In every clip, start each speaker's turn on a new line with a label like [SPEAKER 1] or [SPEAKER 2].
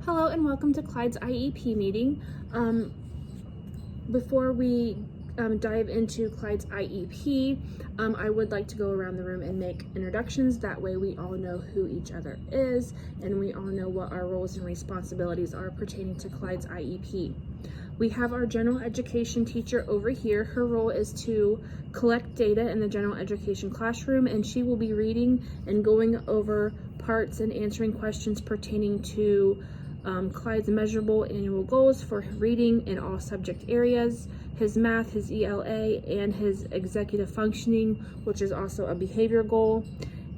[SPEAKER 1] Hello and welcome to Clyde's IEP meeting. Before we dive into Clyde's IEP, I would like to go around the room and make introductions. That way we all know who each other is and we all know what our roles and responsibilities are pertaining to Clyde's IEP. We have our general education teacher over here. Her role is to collect data in the general education classroom, and she will be reading and going over parts and answering questions pertaining to Clyde's measurable annual goals for reading in all subject areas, his math, his ELA, and his executive functioning, which is also a behavior goal.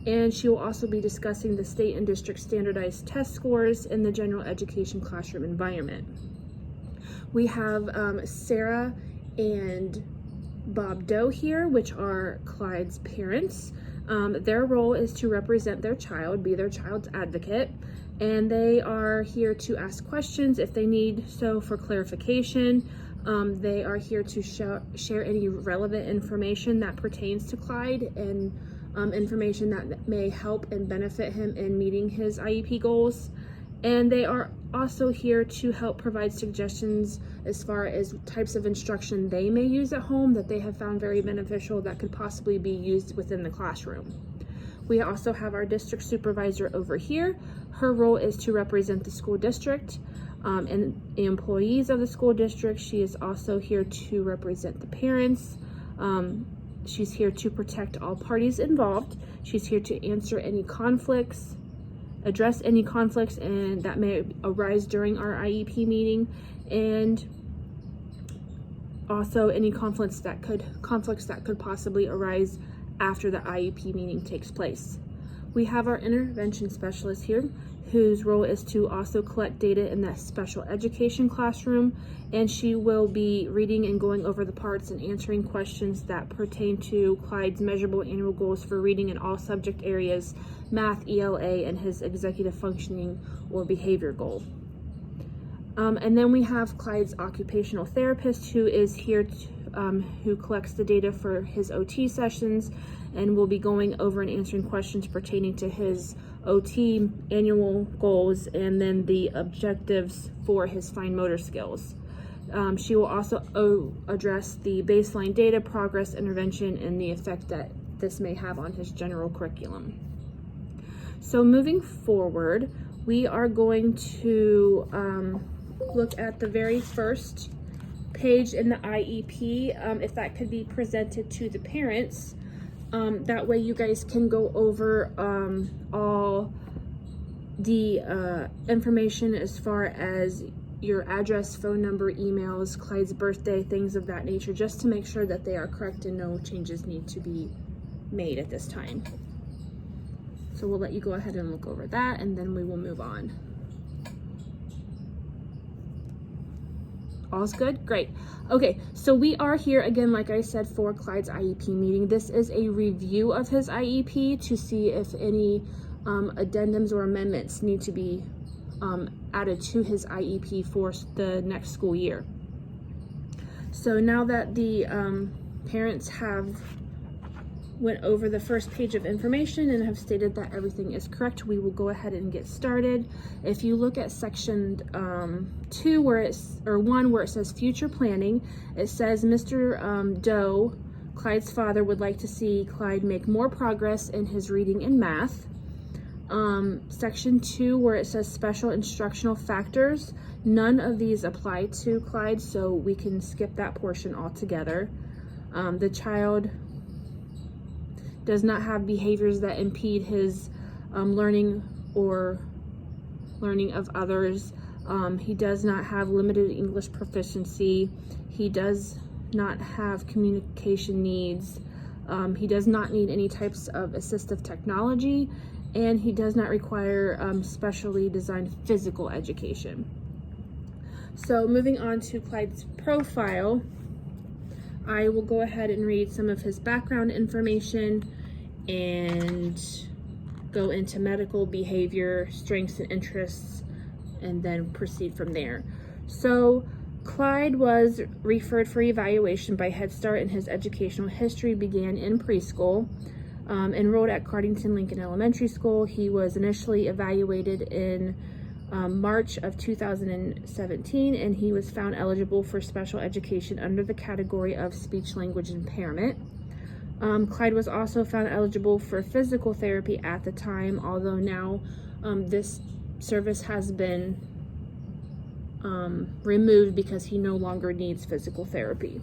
[SPEAKER 1] And she will also be discussing the state and district standardized test scores in the general education classroom environment. We have Sarah and Bob Doe here, which are Clyde's parents. Their role is to represent their child, be their child's advocate, and they are here to ask questions if they need so for clarification. They are here to share any relevant information that pertains to Clyde and information that may help and benefit him in meeting his IEP goals. And they are also here to help provide suggestions as far as types of instruction they may use at home that they have found very beneficial that could possibly be used within the classroom. We also have our district supervisor over here. Her role is to represent the school district and the employees of the school district. She is also here to represent the parents. She's here to protect all parties involved. She's here to answer any conflicts, address any conflicts and that may arise during our IEP meeting, and also any conflicts that could possibly arise after the IEP meeting takes place. We have our intervention specialist here, whose role is to also collect data in that special education classroom, and she will be reading and going over the parts and answering questions that pertain to Clyde's measurable annual goals for reading in all subject areas, math, ELA, and his executive functioning or behavior goal. And then we have Clyde's occupational therapist, who is here who collects the data for his OT sessions and will be going over and answering questions pertaining to his OT annual goals and then the objectives for his fine motor skills. She will also address the baseline data, progress, intervention, and the effect that this may have on his general curriculum. So moving forward, we are going to look at the very first page in the IEP, if that could be presented to the parents. That way you guys can go over all the information as far as your address, phone number, emails, Clyde's birthday, things of that nature, just to make sure that they are correct and no changes need to be made at this time. So we'll let you go ahead and look over that, and then we will move on. All's good? Great. Okay, so we are here again, like I said, for Clyde's IEP meeting. This is a review of his IEP to see if any addendums or amendments need to be added to his IEP for the next school year. So now that the parents have went over the first page of information and have stated that everything is correct, we will go ahead and get started. If you look at section 2 where it says future planning, it says Mr. Doe, Clyde's father, would like to see Clyde make more progress in his reading and math. Section 2 where it says special instructional factors, none of these apply to Clyde, so we can skip that portion altogether. The child does not have behaviors that impede his learning or learning of others. He does not have limited English proficiency. He does not have communication needs. He does not need any types of assistive technology, and he does not require specially designed physical education. So moving on to Clyde's profile, I will go ahead and read some of his background information and go into medical, behavior, strengths and interests, and then proceed from there. So Clyde was referred for evaluation by Head Start, and his educational history began in preschool. Enrolled at Cardington Lincoln Elementary School, he was initially evaluated in March of 2017, and he was found eligible for special education under the category of speech language impairment. Clyde was also found eligible for physical therapy at the time, although now this service has been removed because he no longer needs physical therapy.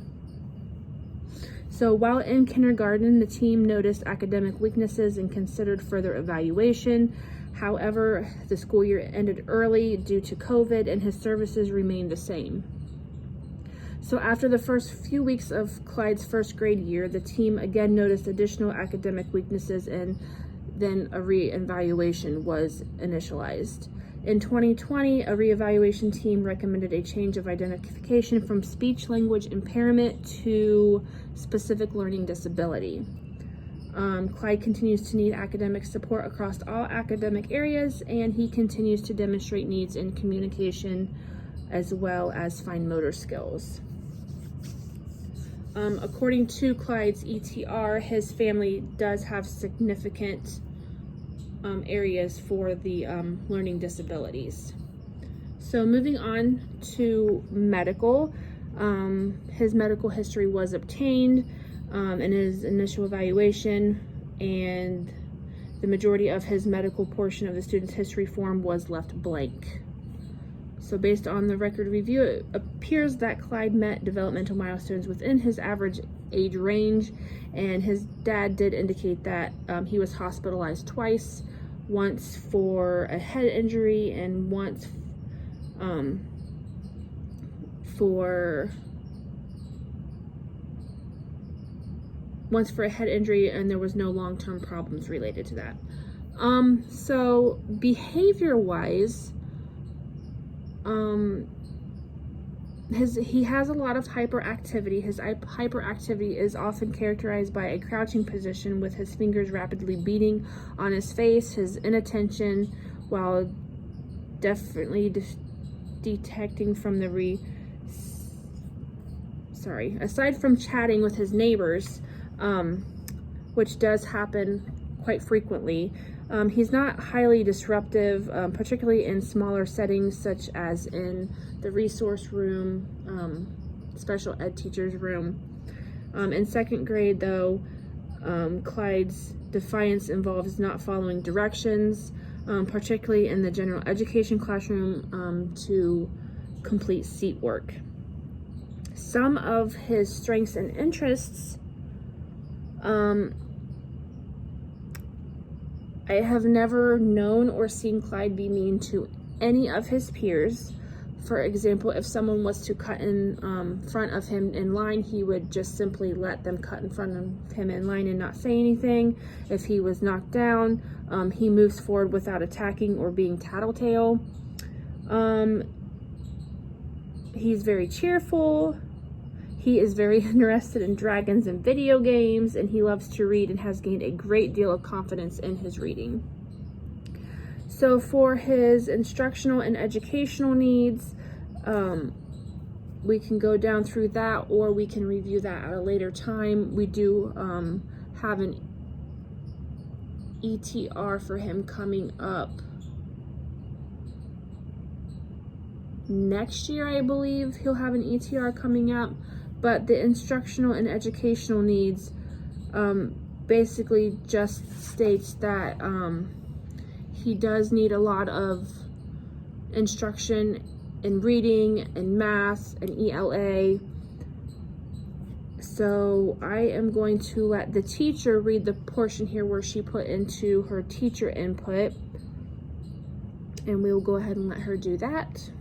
[SPEAKER 1] So while in kindergarten, the team noticed academic weaknesses and considered further evaluation. However, the school year ended early due to COVID, and his services remained the same. So after the first few weeks of Clyde's first grade year, the team again noticed additional academic weaknesses, and then a reevaluation was initialized. In 2020, a reevaluation team recommended a change of identification from speech language impairment to specific learning disability. Clyde continues to need academic support across all academic areas, and he continues to demonstrate needs in communication as well as fine motor skills. According to Clyde's ETR, his family does have significant areas for the learning disabilities. So moving on to medical, his medical history was obtained in his initial evaluation, and the majority of his medical portion of the student's history form was left blank. So based on the record review, it appears that Clyde met developmental milestones within his average age range, and his dad did indicate that he was hospitalized twice, once for a head injury and once for a head injury, and there was no long-term problems related to that. So behavior-wise, he has a lot of hyperactivity. His hyperactivity is often characterized by a crouching position with his fingers rapidly beating on his face, his inattention, while definitely detecting from the aside from chatting with his neighbors, which does happen quite frequently. He's not highly disruptive, particularly in smaller settings such as in the resource room, special ed teacher's room. In second grade, though, Clyde's defiance involves not following directions, particularly in the general education classroom, to complete seat work. Some of his strengths and interests, I have never known or seen Clyde be mean to any of his peers. For example, if someone was to cut in front of him in line, he would just simply let them cut in front of him in line and not say anything. If he was knocked down, he moves forward without attacking or being tattletale. He's very cheerful. He is very interested in dragons and video games, and he loves to read and has gained a great deal of confidence in his reading. So for his instructional and educational needs, we can go down through that, or we can review that at a later time. We do have an ETR for him coming up next year, I believe. He'll have an ETR coming up. But the instructional and educational needs basically just states that he does need a lot of instruction in reading and math and ELA. So I am going to let the teacher read the portion here where she put into her teacher input, and we will go ahead and let her do that.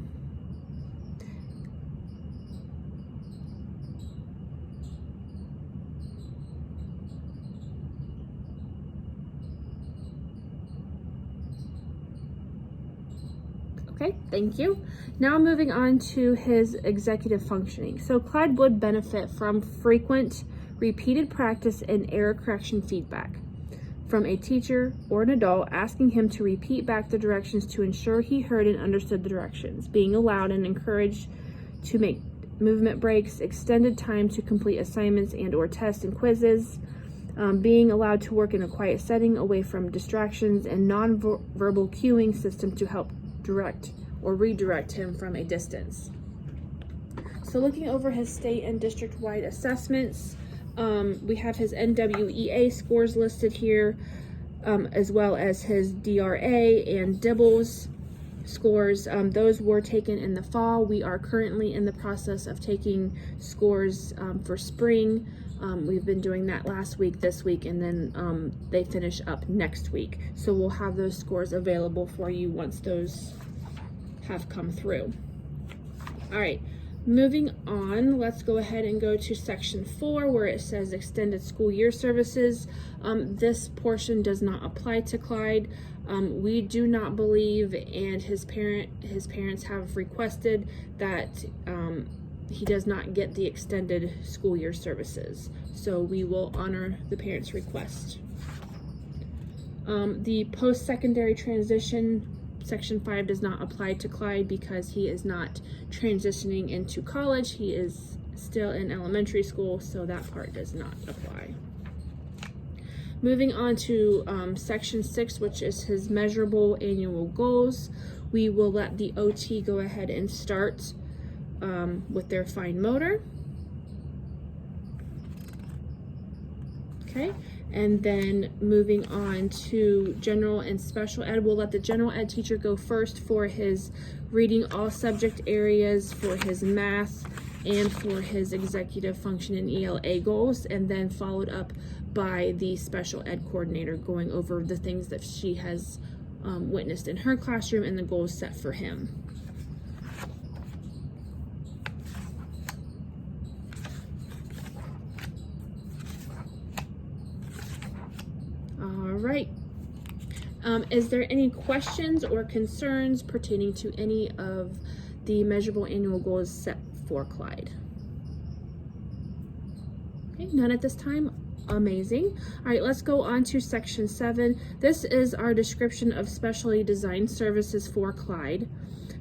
[SPEAKER 1] Okay, thank you. Now moving on to his executive functioning. So Clyde would benefit from frequent, repeated practice and error correction feedback from a teacher or an adult asking him to repeat back the directions to ensure he heard and understood the directions, being allowed and encouraged to make movement breaks, extended time to complete assignments and or tests and quizzes, being allowed to work in a quiet setting away from distractions, and non-verbal cueing system to help direct or redirect him from a distance. So looking over his state and district-wide assessments, we have his NWEA scores listed here, as well as his DRA and DIBELS scores. Those were taken in the fall. We are currently in the process of taking scores for spring. We've been doing that last week, this week, and then they finish up next week. So we'll have those scores available for you once those have come through. All right, moving on, let's go ahead and go to section 4 where it says extended school year services. This portion does not apply to Clyde. We do not believe, and his parents have requested that he does not get the extended school year services. So we will honor the parents' request. The post-secondary transition, section 5 does not apply to Clyde because he is not transitioning into college. He is still in elementary school, so that part does not apply. Moving on to section 6, which is his measurable annual goals. We will let the OT go ahead and start with their fine motor. Okay, and then moving on to general and special ed, we'll let the general ed teacher go first for his reading all subject areas, for his math, and for his executive function and ELA goals, and then followed up by the special ed coordinator going over the things that she has witnessed in her classroom and the goals set for him. All right. Is there any questions or concerns pertaining to any of the measurable annual goals set for Clyde? Okay, none at this time. Amazing. All right, let's go on to section 7. This is our description of specially designed services for Clyde.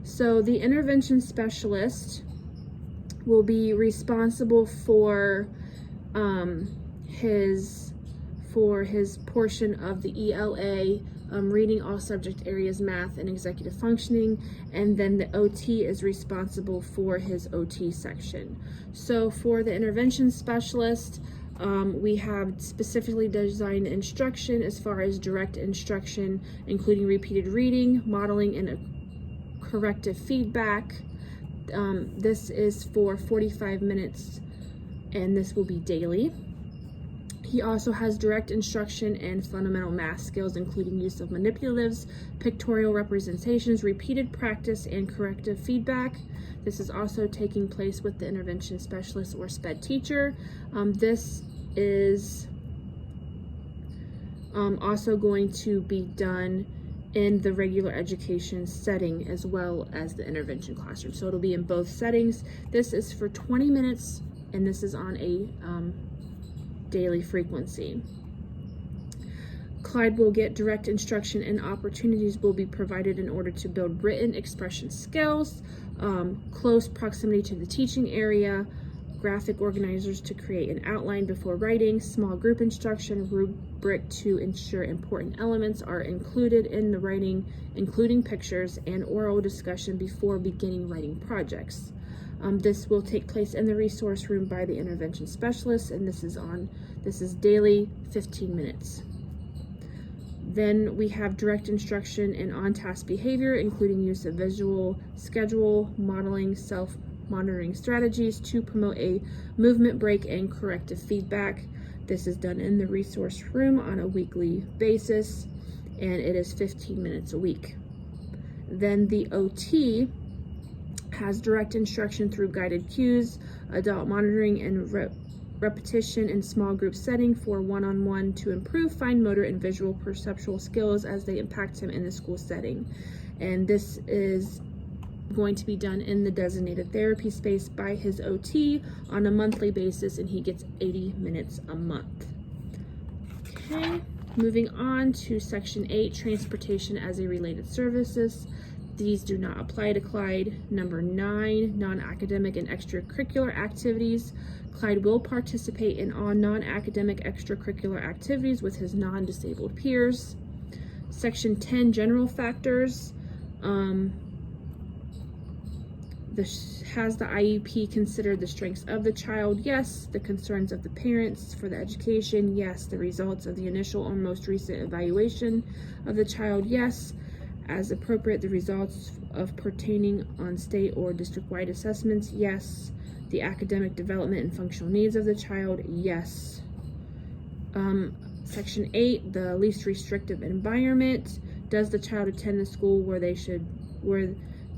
[SPEAKER 1] So the intervention specialist will be responsible for his portion of the ELA, reading all subject areas, math, and executive functioning, and then the OT is responsible for his OT section. So for the intervention specialist, we have specifically designed instruction as far as direct instruction, including repeated reading, modeling, and corrective feedback. This is for 45 minutes, and this will be daily. He also has direct instruction and fundamental math skills, including use of manipulatives, pictorial representations, repeated practice, and corrective feedback. This is also taking place with the intervention specialist or SPED teacher. This is also going to be done in the regular education setting as well as the intervention classroom. So it'll be in both settings. This is for 20 minutes, and this is on a daily frequency. Clyde will get direct instruction, and opportunities will be provided in order to build written expression skills, close proximity to the teaching area, graphic organizers to create an outline before writing, small group instruction, rubric to ensure important elements are included in the writing, including pictures, and oral discussion before beginning writing projects. This will take place in the resource room by the intervention specialist, and this is daily, 15 minutes. Then we have direct instruction in on-task behavior, including use of visual schedule, modeling, self-monitoring strategies to promote a movement break and corrective feedback. This is done in the resource room on a weekly basis, and it is 15 minutes a week. Then the OT has direct instruction through guided cues, adult monitoring, and repetition in small group setting for one-on-one to improve fine motor and visual perceptual skills as they impact him in the school setting. And this is going to be done in the designated therapy space by his OT on a monthly basis, and he gets 80 minutes a month. Okay, moving on to section 8, transportation as a related services. These do not apply to Clyde. Number 9, non-academic and extracurricular activities. Clyde will participate in all non-academic extracurricular activities with his non-disabled peers. Section 10, general factors. Has the IEP considered the strengths of the child? Yes. The concerns of the parents for the education? Yes. The results of the initial or most recent evaluation of the child? Yes. As appropriate, the results of pertaining on state or district-wide assessments? Yes. The academic development and functional needs of the child? Yes. Section 8, the least restrictive environment. Does the child attend the school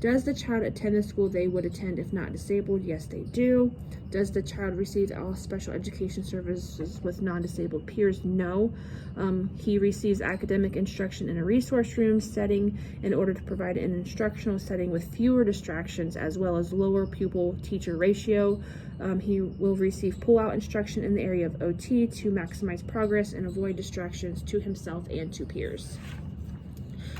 [SPEAKER 1] does the child attend the school they would attend if not disabled? Yes, they do. Does the child receive all special education services with non-disabled peers? No. He receives academic instruction in a resource room setting in order to provide an instructional setting with fewer distractions as well as lower pupil-teacher ratio. He will receive pull-out instruction in the area of OT to maximize progress and avoid distractions to himself and to peers.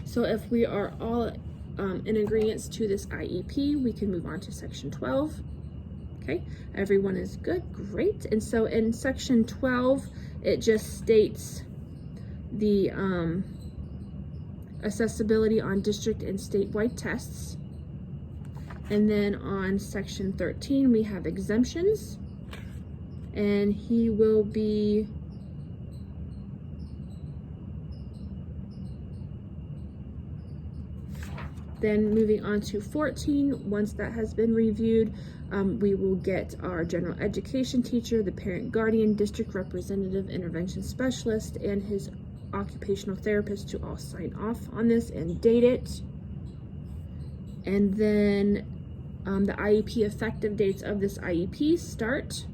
[SPEAKER 1] So if we are all in agreement to this IEP, we can move on to section 12. Okay, everyone is good, great. And so in section 12, it just states the accessibility on district and statewide tests. And then on section 13, we have exemptions, and he will be then moving on to 14. Once that has been reviewed, we will get our general education teacher, the parent guardian, district representative, intervention specialist, and his occupational therapist to all sign off on this and date it. And then the IEP effective dates of this IEP start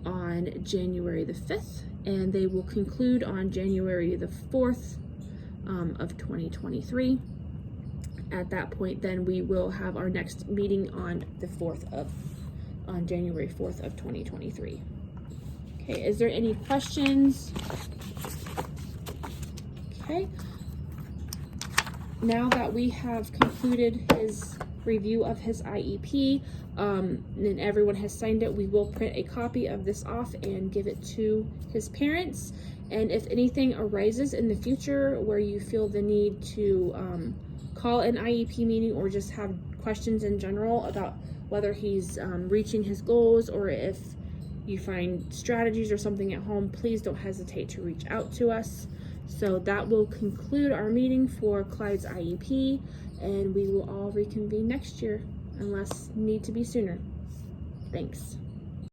[SPEAKER 1] on January the 5th, and they will conclude on January the 4th of 2023. At that point, then we will have our next meeting on January 4th of 2023. Okay, is there any questions? Okay. Now that we have concluded his review of his IEP, and everyone has signed it, we will print a copy of this off and give it to his parents. And if anything arises in the future where you feel the need to call an IEP meeting or just have questions in general about whether he's reaching his goals, or if you find strategies or something at home, please don't hesitate to reach out to us. So that will conclude our meeting for Clyde's IEP, and we will all reconvene next year unless need to be sooner. Thanks.